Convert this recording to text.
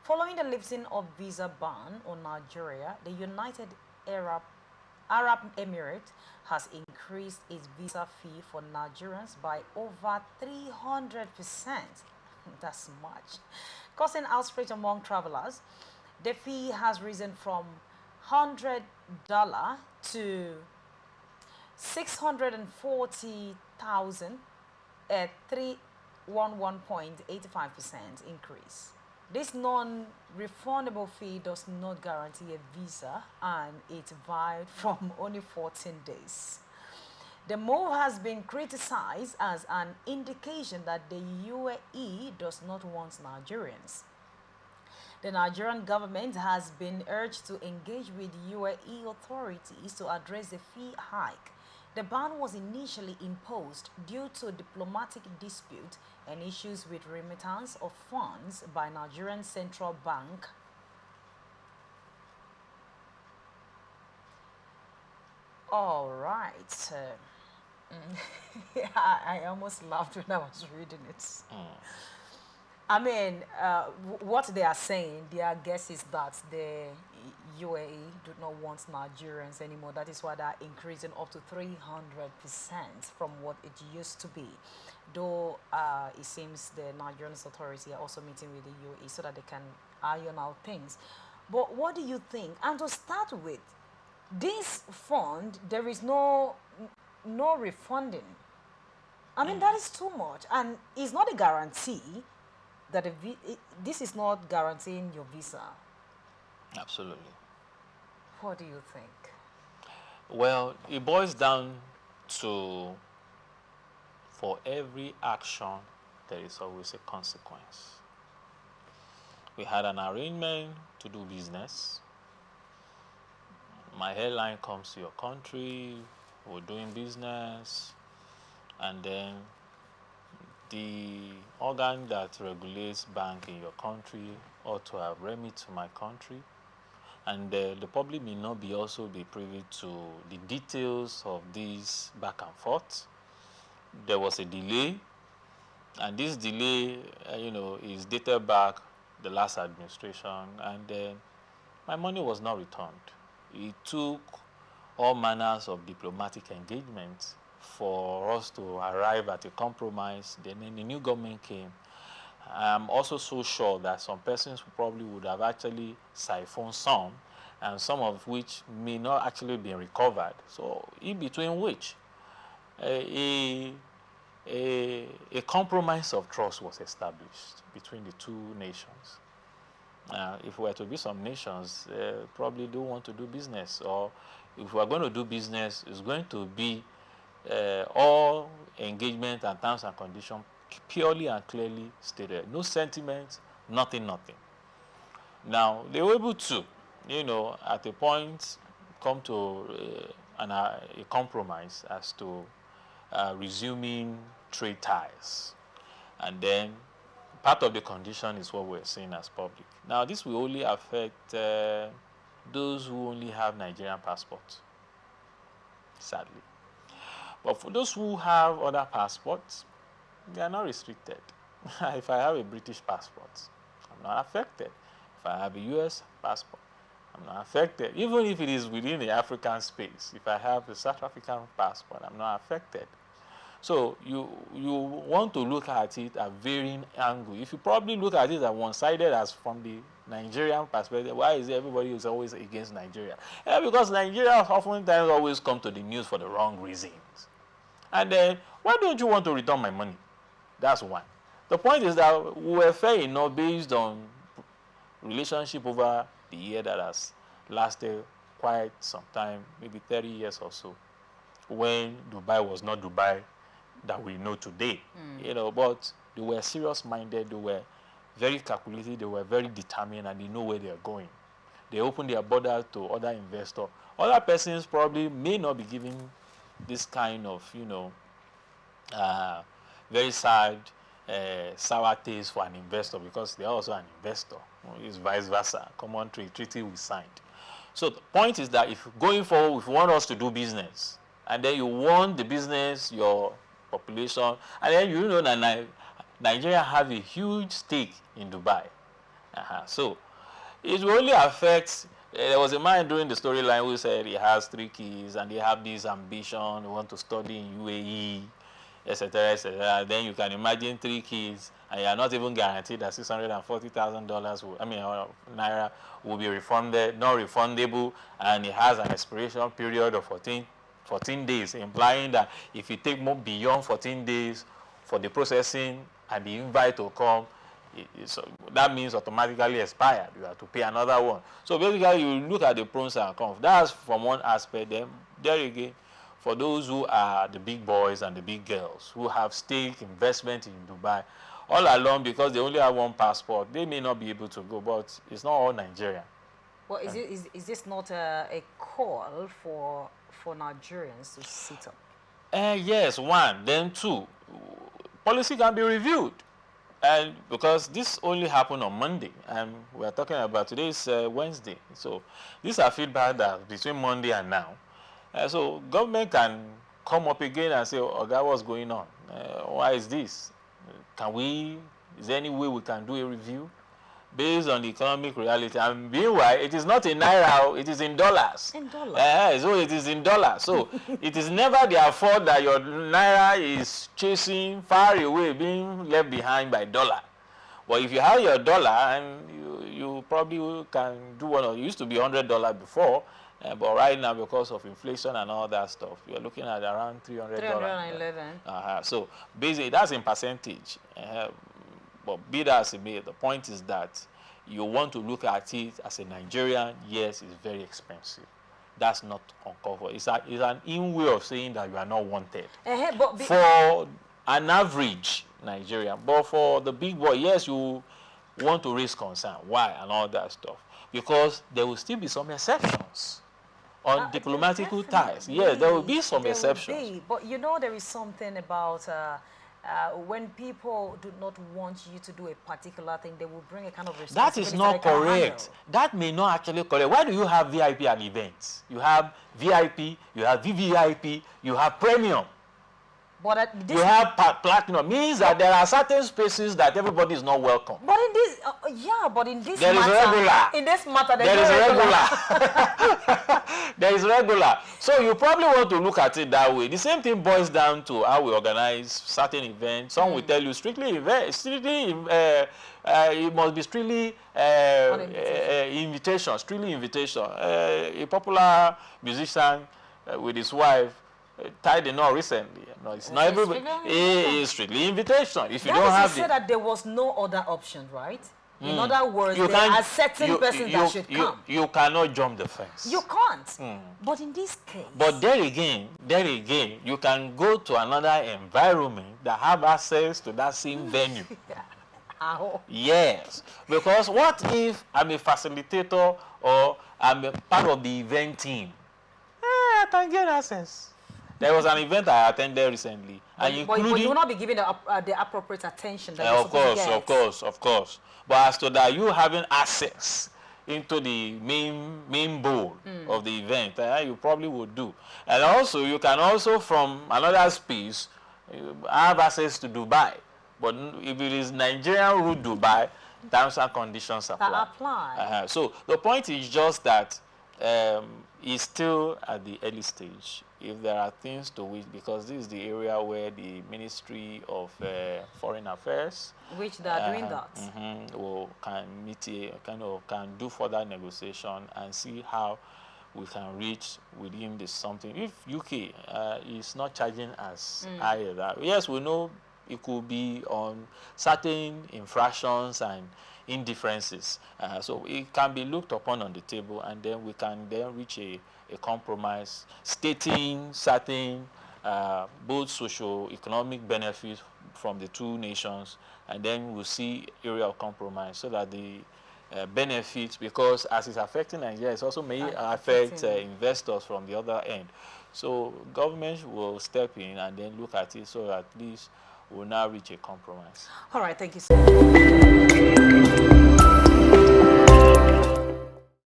Following the lifting of visa ban on Nigeria, the United Arab Emirates has increased its visa fee for Nigerians by over 300%. That's much, causing outrage among travelers. The fee has risen from $100 to 640,000, a 311.85% increase. This non-refundable fee does not guarantee a visa and it's valid from only 14 days. The move has been criticized as an indication that the UAE does not want Nigerians. The Nigerian government has been urged to engage with UAE authorities to address the fee hike. The ban was initially imposed due to diplomatic dispute and issues with remittance of funds by Nigerian Central Bank. All right. I almost laughed when I was reading it. I mean, what they are saying, their guess is that the UAE do not want Nigerians anymore. That is why they're increasing up to 300% from what it used to be. Though it seems the Nigerian authority are also meeting with the UAE so that they can iron out things. But what do you think? And to start with, this fund, there is no refunding. I mean, that is too much. And it's not a guarantee that this is not guaranteeing your visa. Absolutely. What do you think? Well, it boils down to, for every action, there is always a consequence. We had an arrangement to do business. My airline comes to your country, we're doing business, and then the organ that regulates bank in your country ought to have remit to my country, and the public may not be also be privy to the details of this back and forth. There was a delay, and this delay, is dated back the last administration, and then my money was not returned. It took all manners of diplomatic engagement for us to arrive at a compromise. Then the new government came. I'm also so sure that some persons probably would have actually siphoned some, and some of which may not actually be recovered. So in between which, a compromise of trust was established between the two nations. If we were to be some nations, probably don't want to do business, or if we are going to do business, it's going to be all engagement and terms and conditions purely and clearly stated. No sentiment, nothing. Now, they were able to, at a point, come to a compromise as to resuming trade ties. And then part of the condition is what we're seeing as public. Now, this will only affect those who only have Nigerian passports, sadly. But for those who have other passports, they are not restricted. If I have a British passport, I'm not affected. If I have a US passport, I'm not affected. Even if it is within the African space, if I have a South African passport, I'm not affected. So you want to look at it at varying angle. If you probably look at it as one-sided as from the Nigerian perspective, why is everybody is always against Nigeria? Yeah, because Nigerians oftentimes always come to the news for the wrong reasons. And then, why don't you want to return my money? That's one. The point is that we were fair enough based on relationship over the year that has lasted quite some time, maybe 30 years or so, when Dubai was not Dubai that we know today. But they were serious-minded, they were very calculated, they were very determined, and they know where they are going. They opened their border to other investors. Other persons probably may not be giving this kind of, very sad, sour taste for an investor, because they are also an investor. It's vice versa. Common treaty we signed. So the point is that if going forward, if you want us to do business, and then you want the business, your population, and then that Nigeria have a huge stake in Dubai, So it will only affect. There was a man during the storyline who said he has 3 kids and they have this ambition, they want to study in UAE, etc., etc. Then you can imagine 3 kids, and you are not even guaranteed that $640,000 will, naira will be refunded, not refundable, and it has an expiration period of 14 days, implying that if you take more beyond 14 days for the processing and the invite to come, so that means automatically expired. You have to pay another one. So basically, you look at the pros and cons. That's from one aspect. Then there again, for those who are the big boys and the big girls who have stake investment in Dubai all along, because they only have one passport, they may not be able to go. But it's not all Nigerian. Well, is this not a call for Nigerians to sit up? Yes, one. Then two, policy can be reviewed. And because this only happened on Monday, and we are talking about today's Wednesday. So these are feedback that between Monday and now. So government can come up again and say, oh, that was going on. Why is this? Is there any way we can do a review based on the economic reality? And meanwhile, it is not in naira, it is in dollars. In dollars. So it is in dollars. So it is never their fault that your naira is chasing far away, being left behind by dollar. But if you have your dollar, and you probably can do one. It used to be $100 before, but right now, because of inflation and all that stuff, you're looking at around $300. 311. So basically, that's in percentage. But be that as it may, the point is that you want to look at it as a Nigerian. Yes, it's very expensive. That's not uncovered. It's an in way of saying that you are not wanted. For an average Nigerian, but for the big boy, yes, you want to raise concern. Why? And all that stuff. Because there will still be some exceptions on diplomatic ties. Yes, there will be some exceptions. But you know, there is something about when people do not want you to do a particular thing, they will bring a kind of responsibility. That is not correct. That may not actually correct. Why do you have VIP at events? You have VIP, you have VVIP, you have premium. But you have platinum. Means that there are certain spaces that everybody is not welcome. But in this, but in this there matter, is regular. In this matter, there is regular. There is regular. So you probably want to look at it that way. The same thing boils down to how we organize certain events. Some will tell you it must be strictly invitation. A popular musician with his wife tied the knot recently. No, it's not everybody. It's strictly invitation. If you don't have it, that there was no other option, right? In other words, there are certain persons that should come. You cannot jump the fence. You can't. But in this case. But there again, you can go to another environment that have access to that same venue. How? Yes. Because what if I'm a facilitator or I'm a part of the event team? I can get access. There was an event I attended recently, but you will not be given the appropriate attention that you're supposed to get. Of course. But as to that, you having access into the main bowl of the event, you probably would do. And also, you can also from another space have access to Dubai. But if it is Nigerian route Dubai, terms and conditions apply. So the point is just that it's still at the early stage. If there are things to which, because this is the area where the Ministry of Foreign Affairs, which they are doing that, can do further negotiation and see how we can reach within this something. If UK is not charging as high as that, yes, we know it could be on certain infractions and indifferences. So it can be looked upon on the table, and then we can then reach a compromise stating certain both socio-economic benefits from the two nations, and then we'll see area of compromise so that the benefits, because as it's affecting Nigeria, it also may affect investors from the other end. So government will step in and then look at it so that at least we'll now reach a compromise. All right, thank you so much.